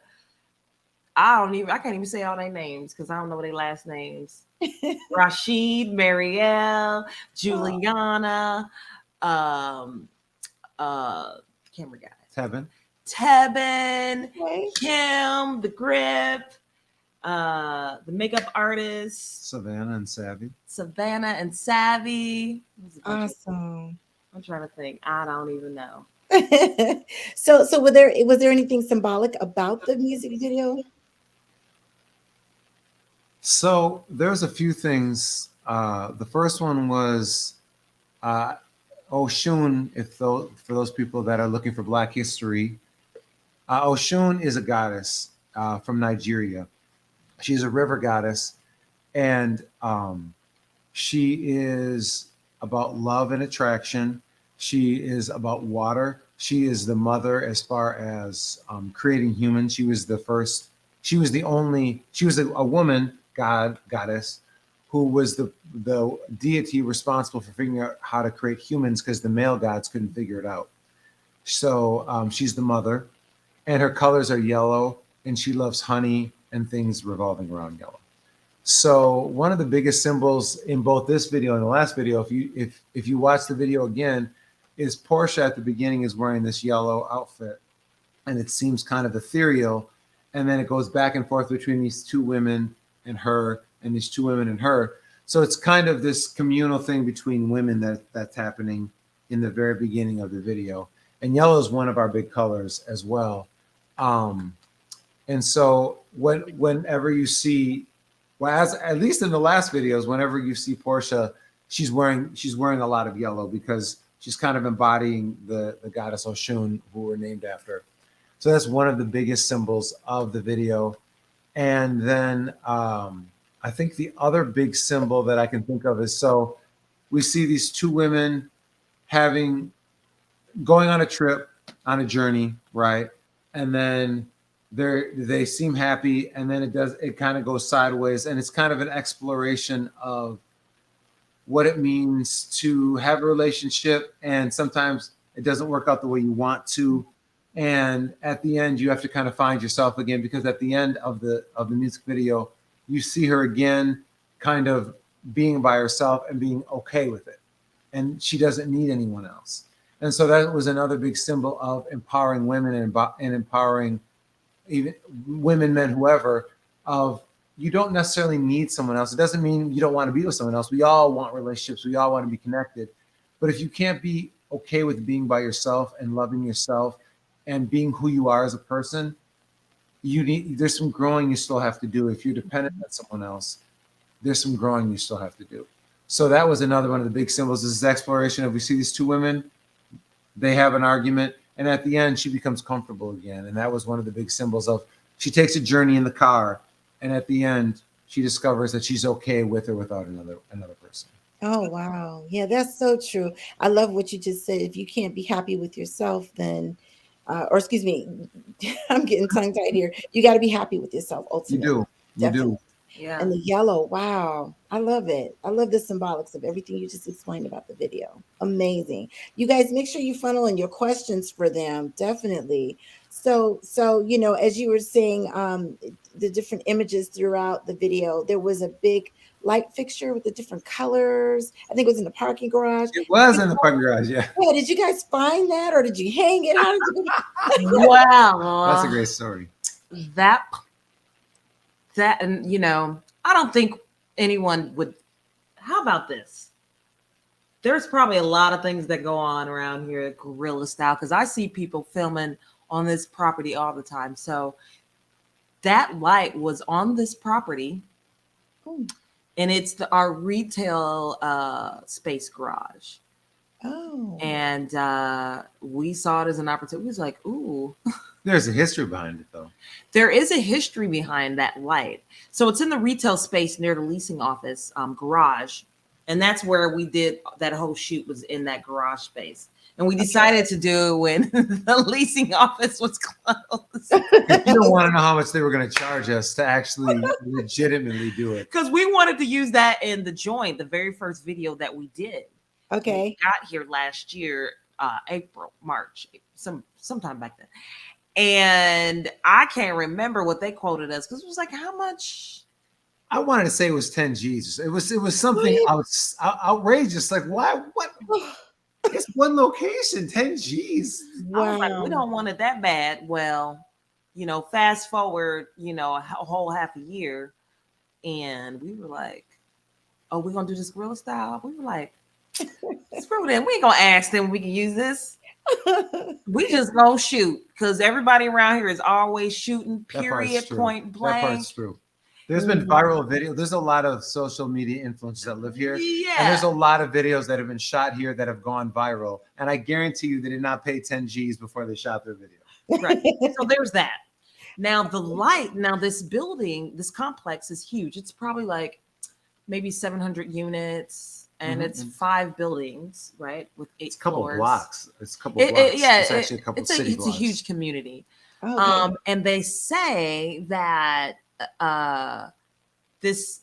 I can't even say all their names because I don't know their last names. Rashid, Marielle, Oh, Juliana, um, camera guy, Tevin, Tebin, okay. Kim, the grip, the makeup artist, Savannah, and Savvy. Savannah and Savvy. There's a bunch of, Awesome. I'm trying to think. I don't even know. So was there anything symbolic about the music video? So there's a few things. The first one was uh, Oshun. For those people that are looking for Black history, Oshun is a goddess from Nigeria. She's a river goddess, and she is about love and attraction. She is about water. She is the mother as far as creating humans. She was the first. She was the only. She was a woman goddess who was the deity responsible for figuring out how to create humans because the male gods couldn't figure it out. So she's the mother, and her colors are yellow, and she loves honey and things revolving around yellow. So one of the biggest symbols in both this video and the last video, if you watch the video again, is Portia at the beginning is wearing this yellow outfit, and it seems kind of ethereal, and then it goes back and forth between these two women and her, and these two women and her. So it's kind of this communal thing between women that's happening in the very beginning of the video, and yellow is one of our big colors as well. Um, and so whenever you see, well, as at least in the last videos, whenever you see Portia, she's wearing a lot of yellow because she's kind of embodying the goddess Oshun, who we're named after. So that's one of the biggest symbols of the video. And then I think the other big symbol that I can think of is, so we see these two women having going on a trip, on a journey, right? And then they seem happy, and then it kind of goes sideways, and it's kind of an exploration of what it means to have a relationship, and sometimes it doesn't work out the way you want to, and at the end you have to kind of find yourself again, because at the end of the music video you see her again kind of being by herself and being okay with it, and she doesn't need anyone else. And so that was another big symbol of empowering women and empowering even women, men, whoever, of you don't necessarily need someone else. It doesn't mean you don't want to be with someone else. We all want relationships. We all want to be connected. But if you can't be okay with being by yourself and loving yourself and being who you are as a person, there's some growing you still have to do. If you're dependent on someone else, there's some growing you still have to do. So that was another one of the big symbols, is this exploration of, we see these two women, they have an argument, and at the end she becomes comfortable again. And that was one of the big symbols of, she takes a journey in the car, and at the end she discovers that she's okay with or without another person. Oh wow. Yeah, that's so true. I love what you just said. If you can't be happy with yourself, then or excuse me, I'm getting tongue tied here. You got to be happy with yourself You ultimately. do. You Definitely. do. And Yeah. the yellow, wow. I love it. I love the symbolics of everything you just explained about the video. Amazing. You guys make sure you funnel in your questions for them. Definitely. So, as you were saying, the different images throughout the video, there was a big light fixture with the different colors. I think it was in the parking garage. It was in the parking garage, yeah. Yeah, did you guys find that or did you hang it? How did you That's a Well, great story. that and I don't think anyone would. How about this? There's probably a lot of things that go on around here guerrilla style, because I see people filming on this property all the time. So that light was on this property, Oh, and it's our retail space garage. Oh. And we saw it as an opportunity. We was like, ooh. There's a history behind it, though. There is a history behind that light. So it's in the retail space near the leasing office garage. And that's where we did that whole shoot, was in that garage space. And we decided to do it when the leasing office was closed. You don't want to know how much they were going to charge us to actually legitimately do it. Because we wanted to use that in The Joint, the very first video that we did. Okay. We got here last year, April, March, sometime back then. And I can't remember what they quoted us, because it was like, how much? I wanted to say it was 10 G's. It was something outrageous. Like, why? What? It's one location, 10 G's. Wow. I was like, we don't want it that bad. Well, fast forward, a whole half a year, and we were like, oh, we're gonna do this guerrilla style. We were like, screw them. We ain't gonna ask them if we can use this. We just gonna shoot, because everybody around here is always shooting, period, point blank. That part's true. There's been viral video. There's a lot of social media influencers that live here. Yeah. And there's a lot of videos that have been shot here that have gone viral. And I guarantee you they did not pay 10 G's before they shot their video. Right. So there's that. Now this building, this complex is huge. It's probably like maybe 700 units, and it's 5 buildings, right? With 8 It's a couple floors. blocks. It's a couple blocks. It's actually a couple city blocks. It's a huge community. Okay. And they say that this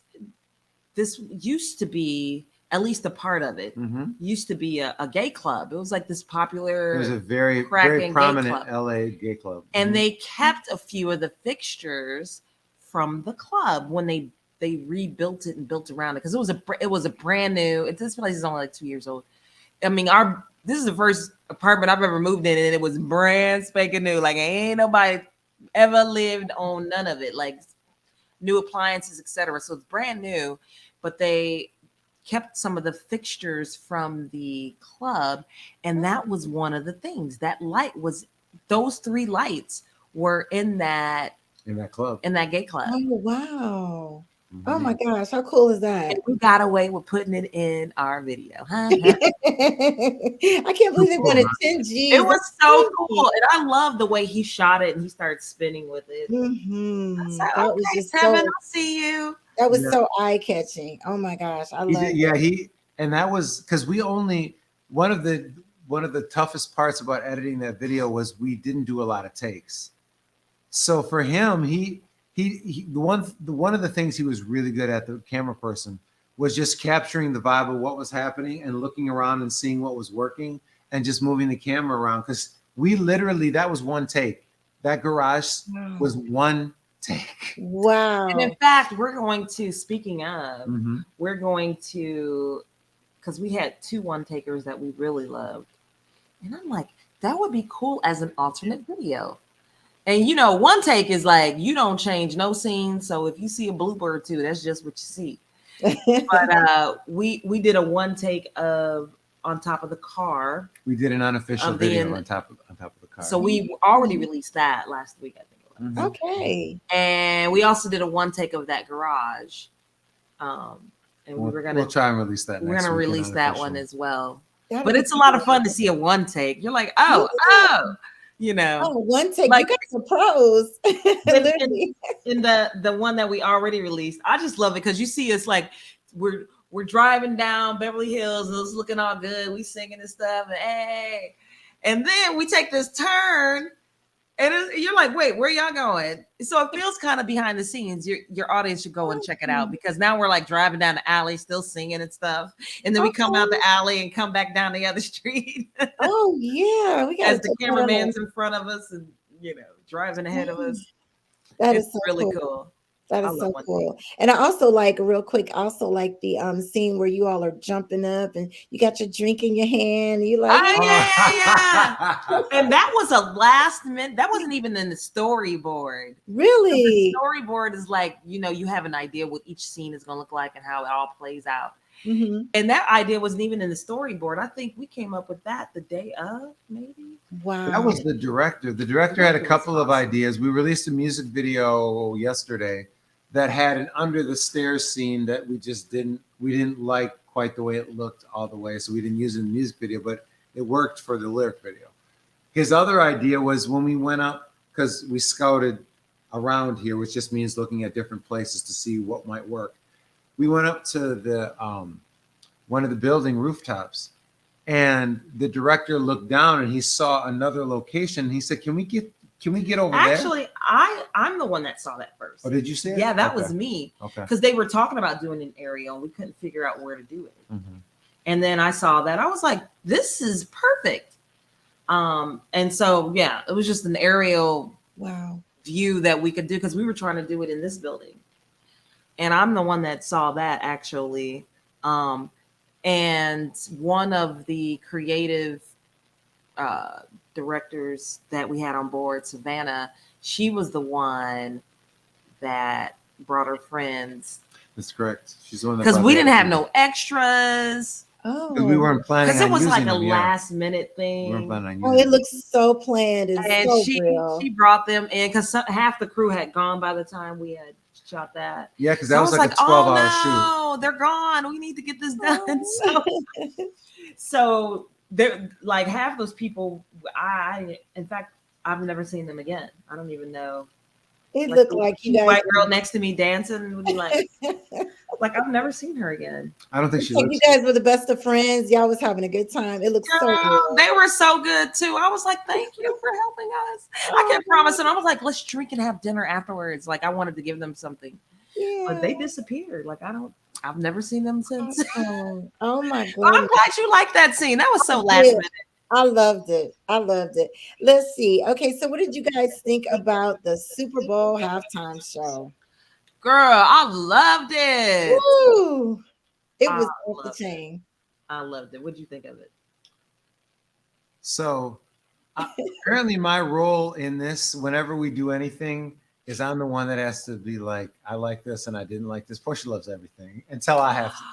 used to be, at least a part of it, used to be a gay club. It was like this popular. It was a very prominent LA gay club. And they kept a few of the fixtures from the club when they rebuilt it and built around it, because it was a brand new. This place is only like 2 years old. I mean, this is the first apartment I've ever moved in, and it was brand spanking new. Like, ain't nobody ever lived on none of it. Like, new appliances, etc. So it's brand new, but they kept some of the fixtures from the club, and that was one of the things. That light was, those 3 lights were in that club, in that gay club. Oh wow. Oh my gosh, how cool is that? And we got away with putting it in our video. I can't believe they wanted 10 G's. It was so cool. And I love the way he shot it, and he started spinning with it. That Okay, was just Tevin, so, I'll see you. that was so eye-catching. Oh my gosh, I love it. Yeah, and that was because one of the toughest parts about editing that video was we didn't do a lot of takes. So for him, one of the things he was really good at, the camera person, was just capturing the vibe of what was happening and looking around and seeing what was working and just moving the camera around. Because that was one take. That garage was one take. Wow. And in fact, we're going to, speaking of, we're going to, because we had 2 one-takers that we really loved. And I'm like, that would be cool as an alternate video. And one take is like, you don't change no scene. So if you see a blooper or 2, that's just what you see. But we did a one take of on top of the car. We did an unofficial video on top of the car. So we already released that last week, I think it was. Okay. And we also did a one take of that garage. And we'll try and release that. We're gonna release that one as well. But it's a lot of fun to see a one take. You're like, oh. One take. Like, you guys are pros. in the one that we already released, I just love it because you see us like we're driving down Beverly Hills and it's looking all good. We singing and stuff, and hey, and then we take this turn, and you're like, wait, where y'all going? So it feels kind of behind the scenes. Your audience should go and check it out, because now we're like driving down the alley, still singing and stuff, and then we come out the alley and come back down the other street. Oh yeah, we got as the cameraman's in front of us and driving ahead of us. It's so really cool. That is so cool. And I also like, real quick, the scene where you all are jumping up and you got your drink in your hand. And you like, yeah. And that was a last minute. That wasn't even in the storyboard. Really? So the storyboard is like, you have an idea what each scene is going to look like and how it all plays out. Mm-hmm. And that idea wasn't even in the storyboard. I think we came up with that the day of, maybe. Wow. That was the director. The director had a couple of ideas. We released a music video yesterday that had an under the stairs scene that we didn't like quite the way it looked all the way, so we didn't use it in the music video, but it worked for the lyric video. His other idea was when we went up, because we scouted around here, which just means looking at different places to see what might work. We went up to the one of the building rooftops, and the director looked down and he saw another location. He said, "Can we get over there?" Actually, I'm the one that saw that first. Oh, did you see it? Yeah, that Okay. was me. Okay. Because they were talking about doing an aerial, and we couldn't figure out where to do it. Mm-hmm. And then I saw that. I was like, "This is perfect." And so yeah, it was just an aerial view that we could do because we were trying to do it in this building. And I'm the one that saw that actually. And one of the creative directors that we had on board, Savannah, she was the one that brought her friends. That's correct. She's the one that because brought we the didn't have other no extras. Oh, people. We weren't planning. Because it on was like using a them, yeah. last minute We weren't thing. planning on oh, using it them. looks so planned and And so she real. brought them in because half the crew had gone by the time we had shot that. Yeah, because So that I was like a 12-hour shoot. no, they're gone. We need to get this done. So they're like half those people. In fact, I've never seen them again. I don't even know. It Like looked the like you cute guys. white girl next to me dancing would be like, like I've never seen her again. I don't think It's she like looks. you guys were the best of friends. Y'all was having a good time. It looks so Girl, real. they were so good too. I was like, thank you for helping us. I kept promising. I was like, let's drink and have dinner afterwards. Like I wanted to give them something, Yeah. but they disappeared. Like I've never seen them since. Oh my I'm goodness. glad you liked that scene. That was so last did. minute. I loved it. I loved it. Let's see. Okay, so what did you guys think about the Super Bowl halftime show? Girl, I loved it. Woo! It I was off the loved it. chain. I loved it. What'd you think of it? So apparently, my role in this, whenever we do anything, is I'm the one that has to be like, I like this and I didn't like this. Portia loves everything until I have to.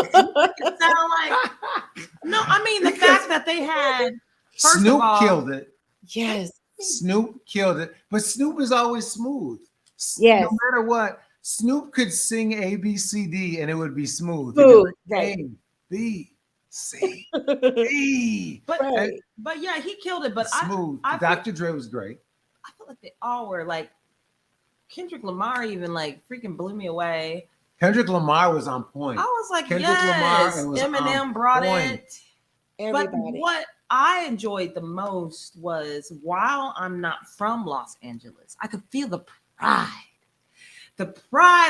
It sound like no. I mean the fact that they had first Snoop of all, killed it. Yes. Snoop killed it. But Snoop is always smooth. Yes. No matter what, Snoop could sing A, B, C, D, and it would be smooth. Smooth, Like, A, B, C, D. Right. but yeah, he killed it. But Smooth. I Dr. Dre was great. feel like they all were like Kendrick Lamar even like freaking blew me away. Kendrick Lamar was on point. I was like, Kendrick yes, Lamar was Eminem on brought point. it. Everybody. But what I enjoyed the most was while I'm not from Los Angeles, I could feel the pride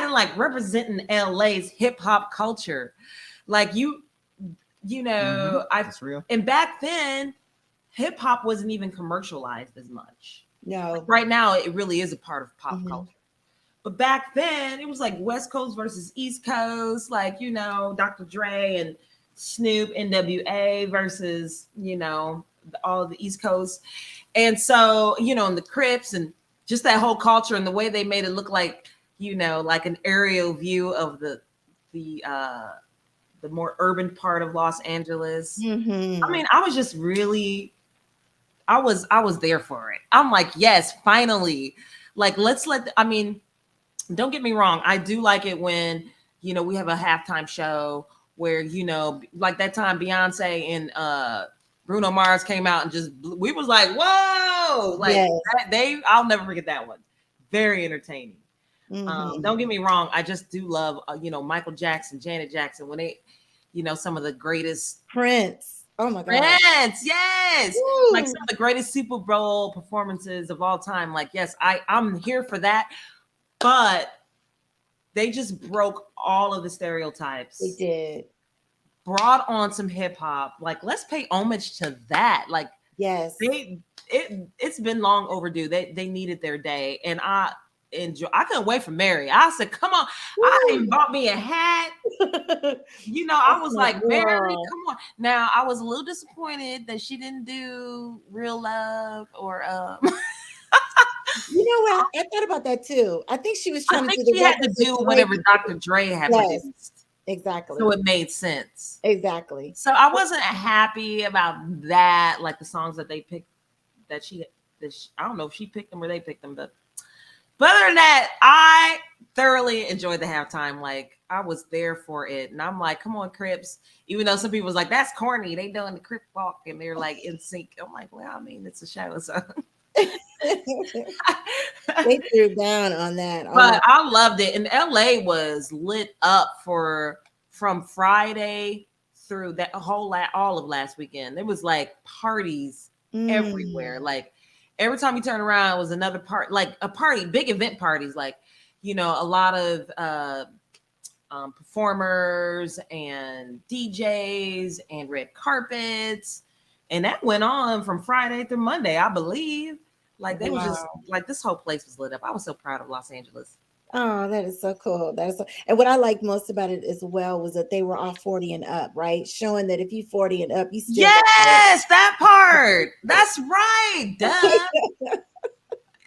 of like representing LA's hip hop culture. Like you know, That's real. and back then, hip hop wasn't even commercialized as much. No. Right now, it really is a part of pop Mhm. culture. But back then, it was like West Coast versus East Coast, like, you know, Dr. Dre and Snoop, NWA versus, you know, all of the East Coast. And so, you know, and the Crips and just that whole culture and the way they made it look like, you know, like an aerial view of the more urban part of Los Angeles. Mhm. I mean, I was just really, I was there for it. I'm like, yes, finally. Like, don't get me wrong. I do like it when, you know, we have a halftime show where, you know, like that time Beyonce and Bruno Mars came out and just, we was like, whoa, like Yes. I'll never forget that one. Very entertaining. Mhm. Don't get me wrong. I just do love, you know, Michael Jackson, Janet Jackson, when they, you know, some of the greatest Prince. Oh my God. Prince, yes. Woo. Like some of the greatest Super Bowl performances of all time. Like, yes, I'm here for that. But they just broke all of the stereotypes. They did. Brought on some hip hop. Like, let's pay homage to that. Like, Yes. it's been long overdue. They needed their day, and I couldn't wait for Mary. I said, "Come on!" I even bought me a hat. You know, I was like, "Mary, come on!" Now I was a little disappointed that she didn't do "Real Love" or. You know what? I thought about that too. I think she was trying to do she had to do whatever Dr. Dre had produced. Exactly. So it made sense. Exactly. So I wasn't happy about that, like the songs that they picked. I don't know if she picked them or they picked them, but But other than that, I thoroughly enjoyed the halftime. Like I was there for it, and I'm like, come on, Crips. Even though some people was like, that's corny. They doing the Crip walk, and they're like in sync. I'm like, well, I mean, it's a show, so. They threw down on that. Oh my. But I loved it, and LA was lit up from Friday through that whole all of last weekend. There was like parties everywhere. Mm. Like every time you turn around, it was another part, like a party, big event parties. Like a lot of performers and DJs and red carpets, and that went on from Friday through Monday, I believe. Like they was just Wow. like this whole place was lit up. I was so proud of Los Angeles. Oh, that is so cool. That is so, and what I liked most about it as well was that they were all 40 and up, right? Showing that if you 40 and up, you still got Yes, that part. That's right. Duh.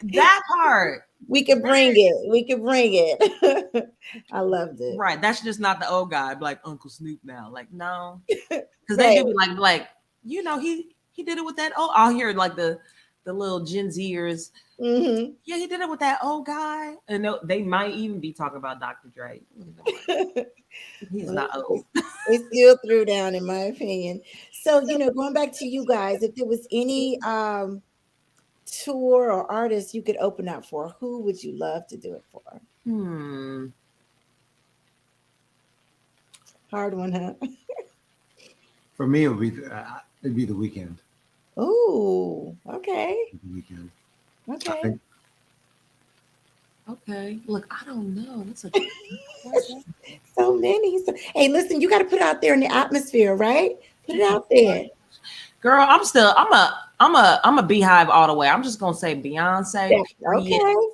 That part. we could bring it. We could bring it. I loved it. Right. That's just not the old guy like Uncle Snoop now. Like, no. Because they Right. do be like, he did it with that. Oh, I'll hear like the little Gen Zers. Mm-hmm. Yeah, he did it with that old guy. And they might even be talking about Dr. Dre. He's not old. They still threw down, in my opinion. So, going back to you guys, if there was any tour or artist you could open up for, who would you love to do it for? Hard one, huh? For me, it'd be the weekend. Oh, okay. The weekend. Okay. Okay. Look, I don't know. That's a good question. So many. Hey, listen, you got to put it out there in the atmosphere, right? Put it out there. Girl, I'm a beehive all the way. I'm just gonna say Beyonce. Okay. Period.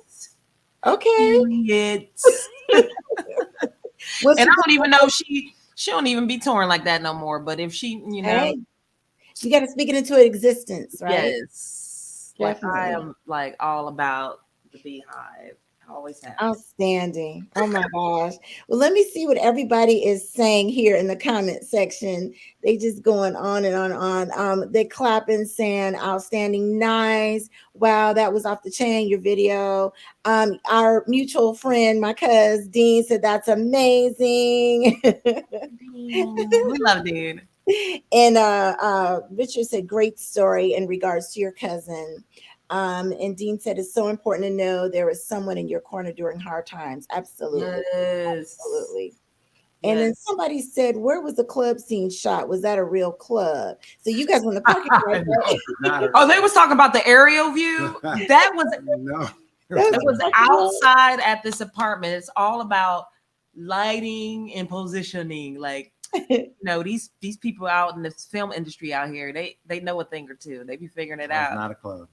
Okay. Period. What's And I your- don't even know she don't even be touring like that no more. But if she, Hey, you got to speak it into existence, right? yes, like I Definitely. am like all about the beehive. I always have. Outstanding. Oh my gosh. Well, let me see what everybody is saying here in the comment section. They just going on and on and on. They clapping, saying outstanding, nice. Wow, that was off the chain, your video. Our mutual friend, my cousin Dean, said that's amazing. We love dude. And Richard said, great story in regards to your cousin. And Dean said, it's so important to know there is someone in your corner during hard times. Absolutely. Yes. Absolutely. And then somebody said, where was the club scene shot? Was that a real club? So you guys were in the parking lot, right? Oh, they was talking about the aerial view. That was No. It was outside at this apartment. It's all about lighting and positioning. Like, these people out in the film industry out here, they know a thing or two. They be figuring it That was out. not a club.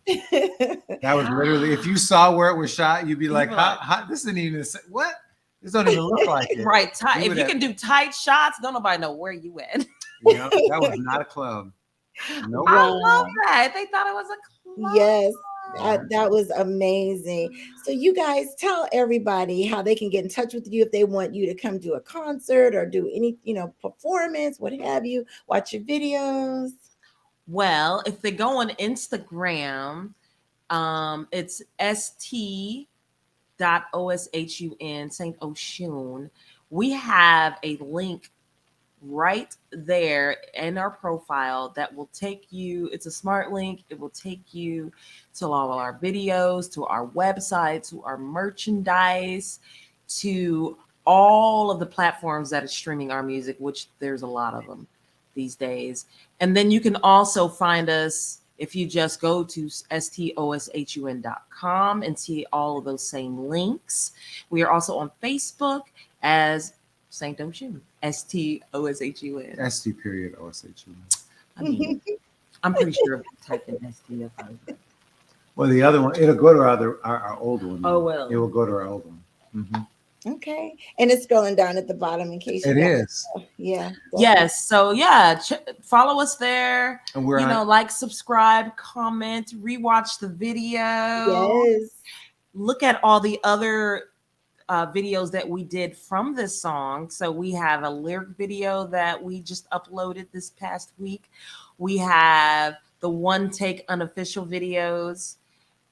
That was literally, if you saw where it was shot, you'd be like, how, this isn't even, what? This don't even look like it. Right. If you can do tight shots, don't nobody know where you at. That was not a club. Nope. I love that. They thought it was a club. Yes. That was amazing. So you guys tell everybody how they can get in touch with you if they want you to come do a concert or do any, performance, what have you, watch your videos. Well, if they go on Instagram, it's st.oshun, St. Oshun. We have a link right there in our profile that will take you, it's a smart link, it will take you to all of our videos, to our website, to our merchandise, to all of the platforms that are streaming our music, which there's a lot of them these days. And then you can also find us if you just go to stoshun.com and see all of those same links. We are also on Facebook as St. Oshun. STOSHUN. ST period OSHUN. I mean, I'm pretty sure if you type in ST, you'll find it. Well, the other one, it'll go to our old one. Oh, well. It will go to our old one. Mm-hmm. Okay. And it's scrolling down at the bottom in case it is. Yeah. Yes. So follow us there. And we're like, subscribe, comment, rewatch the video. Yes. Look at all the other videos that we did from this song. So we have a lyric video that we just uploaded this past week. We have the one take unofficial videos,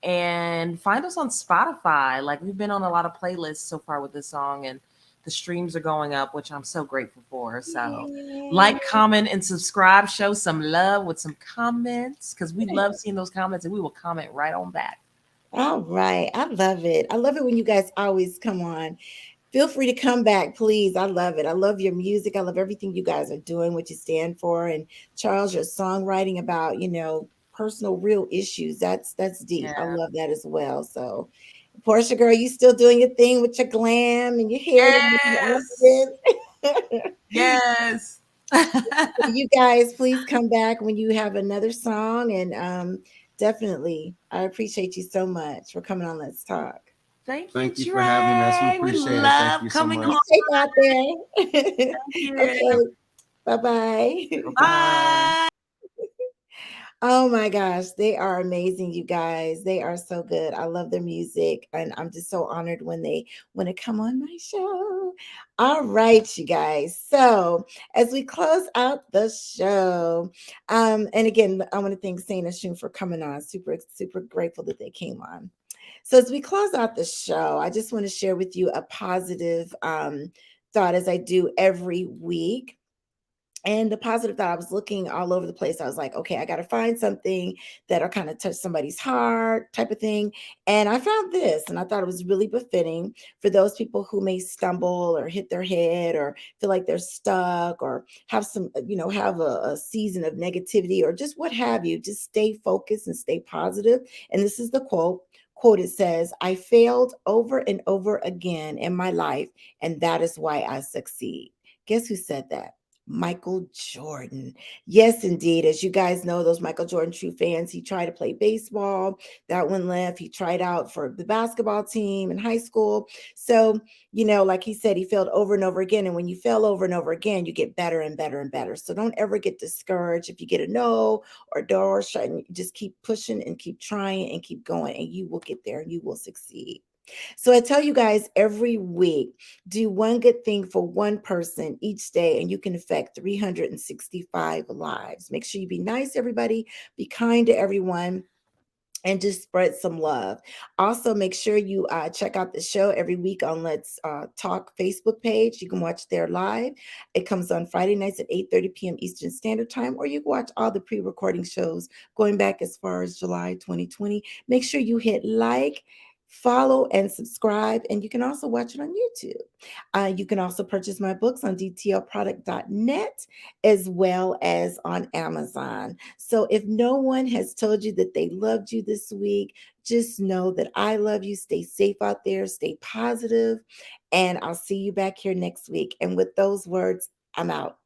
and find us on Spotify. Like, we've been on a lot of playlists so far with this song, and the streams are going up, which I'm so grateful for. So, Yay. like, comment, and subscribe. Show some love with some comments because we love seeing those comments, and we will comment right on back. All right. I love it. I love it when you guys always come on. Feel free to come back, please. I love it. I love your music. I love everything you guys are doing, what you stand for. And Charles, your songwriting about, personal real issues. That's deep. I Yeah. love that as well. So Portia girl, you still doing your thing with your glam and your hair, your makeup, all Yes. of this. Yes. You guys, please come back when you have another song. And definitely, I appreciate you so much for coming on Let's Talk. Thank you, Thank you for having us. We Trey. We appreciate it. Thank love you so coming much. Be on. safe out there. Thank you. Okay. Bye bye. Bye. Bye. Oh my gosh, they are amazing, you guys. They are so good. I love their music, and I'm just so honored when they want to come on my show. All right, you guys. So as we close out the show, and again, I want to thank Saint and Shun for coming on. Super, super grateful that they came on. So as we close out the show, I just want to share with you a positive thought as I do every week. And the positive thought, I was looking all over the place. I was like, okay, I got to find something that'll kind of touch somebody's heart, type of thing. And I found this, and I thought it was really befitting for those people who may stumble or hit their head or feel like they're stuck or have some, have a season of negativity or just what have you. Just stay focused and stay positive. And this is the quote. Quote, it says, I failed over and over again in my life, and that is why I succeed. Guess who said that? Michael Jordan. Yes, indeed. As you guys know, those Michael Jordan true fans, he tried to play baseball. That one left. He tried out for the basketball team in high school. So, like he said, he failed over and over again. And when you fail over and over again, you get better and better and better. So don't ever get discouraged if you get a no or a door shut. Just keep pushing and keep trying and keep going, and you will get there and you will succeed. So I tell you guys every week, do one good thing for one person each day, and you can affect 365 lives. Make sure you be nice to everybody, be kind to everyone, and just spread some love. Also, make sure you check out the show every week on Let's Talk Facebook page. You can watch there live. It comes on Friday nights at 8:30 p.m. Eastern Standard Time, or you can watch all the pre-recording shows going back as far as July 2020. Make sure you hit like, follow, and subscribe, and you can also watch it on YouTube. You can also purchase my books on dtlproduct.net as well as on Amazon. So if no one has told you that they loved you this week, just know that I love you. Stay safe out there, stay positive, and I'll see you back here next week. And with those words, I'm out.